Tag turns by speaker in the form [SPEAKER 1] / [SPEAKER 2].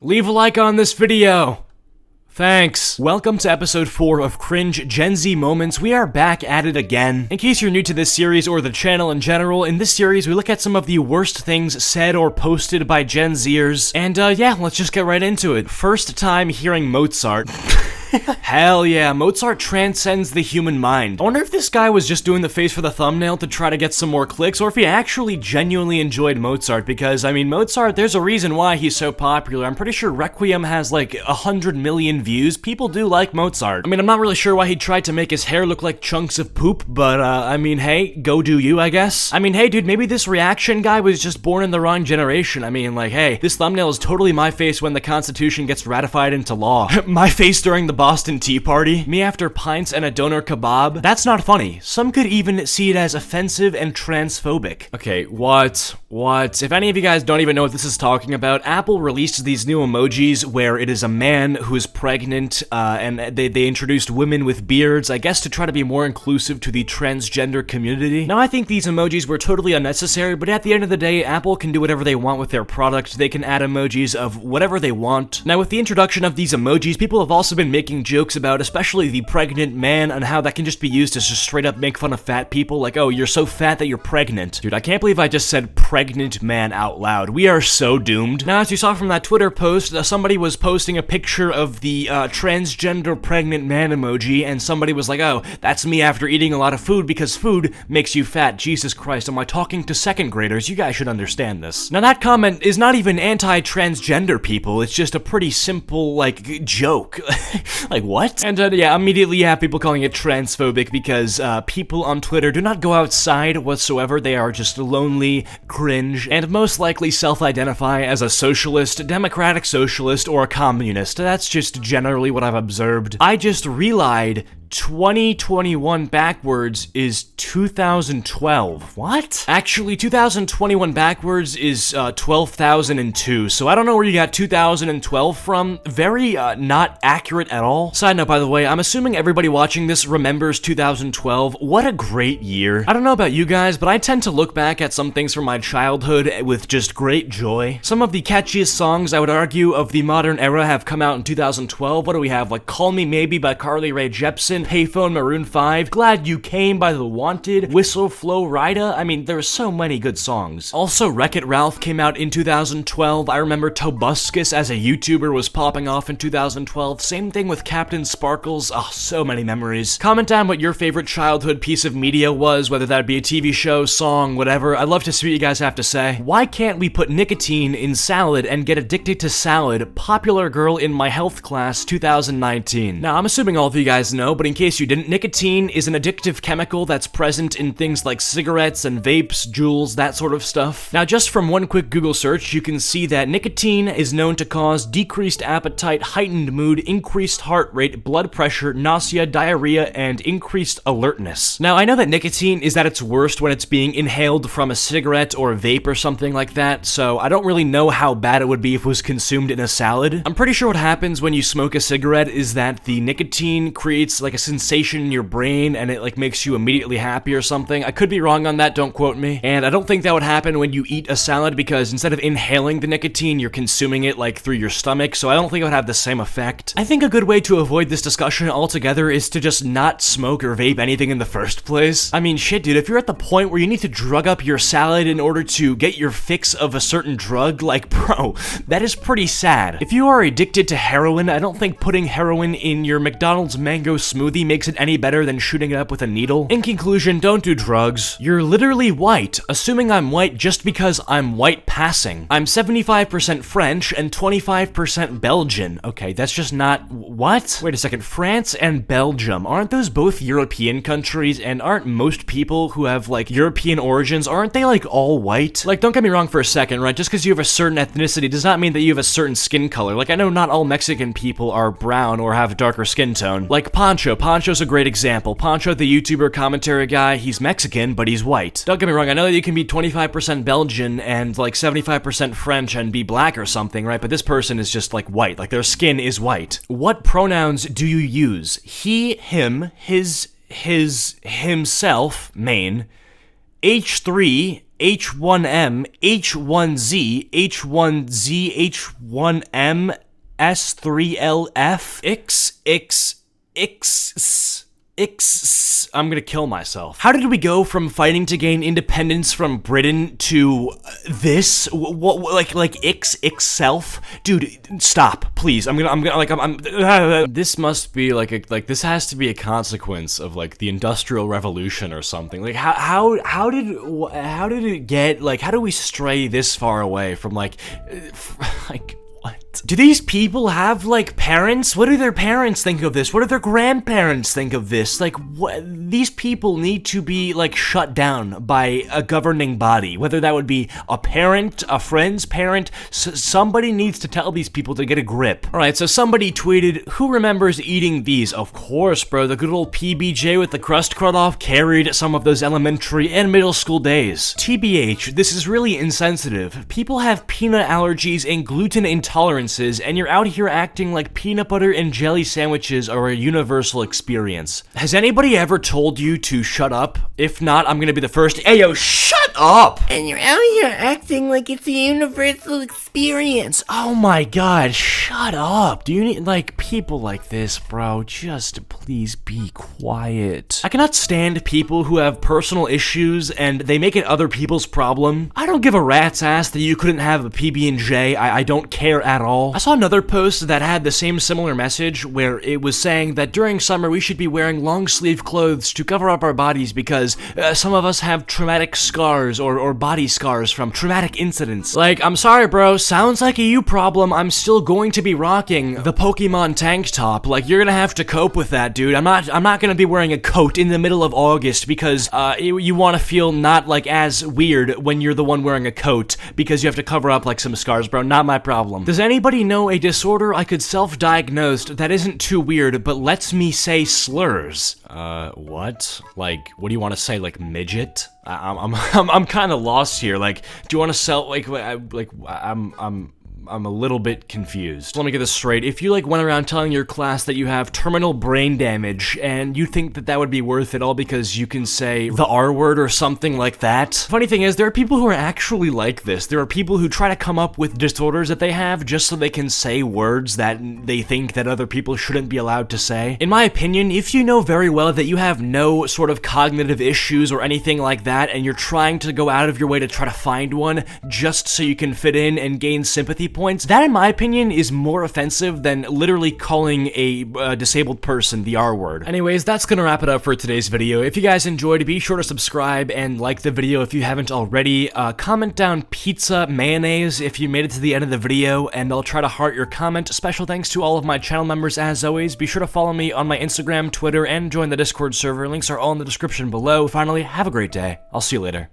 [SPEAKER 1] Leave a like on this video. Thanks. Welcome to episode 4 of Cringe Gen Z Moments. We are back at it again. In case you're new to this series or the channel in general, in this series we look at some of the worst things said or posted by Gen Zers. And yeah, let's just get right into it. First time hearing Mozart. Hell yeah, Mozart transcends the human mind. I wonder if this guy was just doing the face for the thumbnail to try to get some more clicks, or if he actually genuinely enjoyed Mozart, because, I mean, Mozart, there's a reason wwhy he's so popular. I'm pretty sure Requiem has, like, 100 million views. People do like Mozart. I mean, I'm not really sure why he tried to make his hair look like chunks of poop, but, I mean, hey, go do you, I guess. I mean, hey, dude, maybe this reaction guy was just born in the wrong generation. I mean, like, hey, this thumbnail is totally my face when the Constitution gets ratified into law. My face during the Boston Tea Party, me after pints and a doner kebab. That's not funny. Some could even see it as offensive and transphobic. Okay, what? If any of you guys don't even know what this is talking about, Apple released these new emojis where it is a man who is pregnant, and they introduced women with beards, I guess to try to be more inclusive to the transgender community. Now, I think these emojis were totally unnecessary, but at the end of the day, Apple can do whatever they want with their product. They can add emojis of whatever they want. Now, with the introduction of these emojis, people have also been making jokes about, especially the pregnant man, and how that can just be used to just straight up make fun of fat people, like, oh, you're so fat that you're pregnant. Dude, I can't believe I just said pregnant man out loud. We are so doomed. Now, as you saw from that Twitter post, somebody was posting a picture of the transgender pregnant man emoji, and somebody was like, oh, that's me after eating a lot of food because food makes you fat. Jesus Christ, am I talking to second graders? You guys should understand this. Now, that comment is not even anti-transgender people. It's just a pretty simple, like, joke. Like, what? And yeah, immediately you have people calling it transphobic because people on Twitter do not go outside whatsoever. They are just lonely, cringe, and most likely self-identify as a socialist, democratic socialist, or a communist. That's just generally what I've observed. I just relied 2021 backwards is 2012. What? Actually, 2021 backwards is 12,002, so I don't know where you got 2012 from. Very not accurate at all. Side note, by the way, I'm assuming everybody watching this remembers 2012. What a great year. I don't know about you guys, but I tend to look back at some things from my childhood with just great joy. Some of the catchiest songs, I would argue, of the modern era have come out in 2012. What do we have? Like Call Me Maybe by Carly Rae Jepsen, Payphone, Maroon 5, Glad You Came by The Wanted, Whistle Flow Rida. I mean, there are so many good songs. Also, Wreck-It Ralph came out in 2012. I remember Tobuscus as a YouTuber was popping off in 2012. Same thing with Captain Sparkles. Oh, so many memories. Comment down what your favorite childhood piece of media was, whether that be a TV show, song, whatever. I'd love to see what you guys have to say. Why can't we put nicotine in salad and get addicted to salad? Popular girl in my health class, 2019. Now, I'm assuming all of you guys know, but in case you didn't, nicotine is an addictive chemical that's present in things like cigarettes and vapes, Juuls, that sort of stuff. Now, just from one quick Google search, you can see that nicotine is known to cause decreased appetite, heightened mood, increased heart rate, blood pressure, nausea, diarrhea, and increased alertness. Now, I know that nicotine is at its worst when it's being inhaled from a cigarette or a vape or something like that, so I don't really know how bad it would be if it was consumed in a salad. I'm pretty sure what happens when you smoke a cigarette is that the nicotine creates like a sensation in your brain and it like makes you immediately happy or something. I could be wrong on that, don't quote me. And I don't think that would happen when you eat a salad because instead of inhaling the nicotine, you're consuming it like through your stomach, so I don't think it would have the same effect. I think a good way to avoid this discussion altogether is to just not smoke or vape anything in the first place. I mean, shit, dude, if you're at the point where you need to drug up your salad in order to get your fix of a certain drug, like, bro, that is pretty sad. If you are addicted to heroin, I don't think putting heroin in your McDonald's mango smoothie makes it any better than shooting it up with a needle. In conclusion, don't do drugs. You're literally white, assuming I'm white just because I'm white passing. I'm 75% French and 25% Belgian. Okay, that's just not... What? Wait a second, France and Belgium, aren't those both European countries, and aren't most people who have, like, European origins, aren't they, like, all white? Like, don't get me wrong for a second, right? Just because you have a certain ethnicity does not mean that you have a certain skin color. Like, I know not all Mexican people are brown or have a darker skin tone. Like Pancho. Pancho's a great example. Pancho, the YouTuber commentary guy, he's Mexican, but he's white. Don't get me wrong, I know that you can be 25% Belgian and, like, 75% French and be black or something, right? But this person is just, like, white. Like, their skin is white. What pronouns do you use? He, him, his, himself, main, H3, H1M, H1Z, H1Z, H1M, S3LF, I'm gonna kill myself. How did we go from fighting to gain independence from Britain to this? What, like self? Dude, stop, please. This must be this has to be a consequence of like the Industrial Revolution or something. Like how did it get, like, how do we stray this far away from like what? Do these people have, like, parents? What do their parents think of this? What do their grandparents think of this? Like, what? These people need to be, like, shut down by a governing body. Whether that would be a parent, a friend's parent, somebody needs to tell these people to get a grip. Alright, so somebody tweeted, who remembers eating these? Of course, bro, the good old PBJ with the crust cut off carried some of those elementary and middle school days. TBH, this is really insensitive. People have peanut allergies and gluten intolerances, and you're out here acting like peanut butter and jelly sandwiches are a universal experience. Has anybody ever told you to shut up? If not, I'm gonna be the first. Hey, yo, shut up!
[SPEAKER 2] And you're out here acting like it's a universal experience.
[SPEAKER 1] Oh my god, shut up. Do you need, like, people like this, bro? Just please be quiet. I cannot stand people who have personal issues and they make it other people's problem. I don't give a rat's ass that you couldn't have a PB&J. I don't care at all. I saw another post that had the same similar message where it was saying that during summer we should be wearing long sleeve clothes to cover up our bodies because some of us have traumatic scars or body scars from traumatic incidents. Like, I'm sorry, bro, sounds like a you problem. I'm still going to be rocking the Pokemon tank top. Like, you're gonna have to cope with that, dude. I'm not gonna be wearing a coat in the middle of August because you want to feel not like as weird when you're the one wearing a coat because you have to cover up like some scars, bro. Not my problem. Does anybody know a disorder I could self-diagnose that isn't too weird but lets me say slurs? What? Like, what do you want to say, like midget? I'm kind of lost here. Like, do you want to sell, I'm a little bit confused. Let me get this straight. If you, like, went around telling your class that you have terminal brain damage and you think that that would be worth it all because you can say the R word or something like that. Funny thing is, there are people who are actually like this. There are people who try to come up with disorders that they have just so they can say words that they think that other people shouldn't be allowed to say. In my opinion, if you know very well that you have no sort of cognitive issues or anything like that and you're trying to go out of your way to try to find one just so you can fit in and gain sympathy points, that in my opinion is more offensive than literally calling a disabled person the R word. Anyways, that's gonna wrap it up for today's video. If you guys enjoyed, be sure to subscribe and like the video if you haven't already. Comment down pizza mayonnaise if you made it to the end of the video, and I'll try to heart your comment. Special thanks to all of my channel members as always. Be sure to follow me on my Instagram, Twitter, and join the Discord server. Links are all in the description below. Finally, have a great day. I'll see you later.